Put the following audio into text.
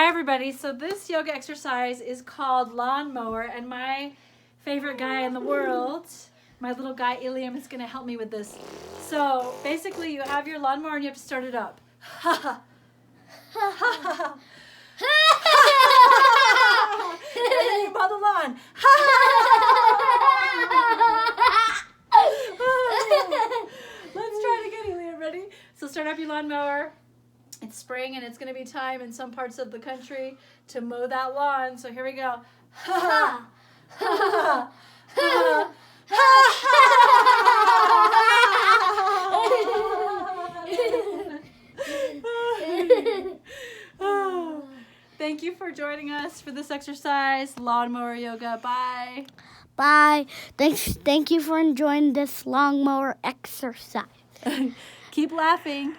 Hi, everybody. So this yoga exercise is called lawn mower, and my favorite guy in the world, my little guy Iliam, is going to help me with this. So basically, you have your lawnmower and you have to start it up. Ha ha. Ha ha. And then you mow the lawn. Ha ha. Let's try it again, Iliam. Ready? So start up your lawnmower. It's spring and it's going to be time in some parts of the country to mow that lawn. So here we go. Ha ha. Ha ha. Thank you for joining us for this exercise, lawnmower yoga. Bye. Bye. Thank you for enjoying this lawnmower exercise. Keep laughing.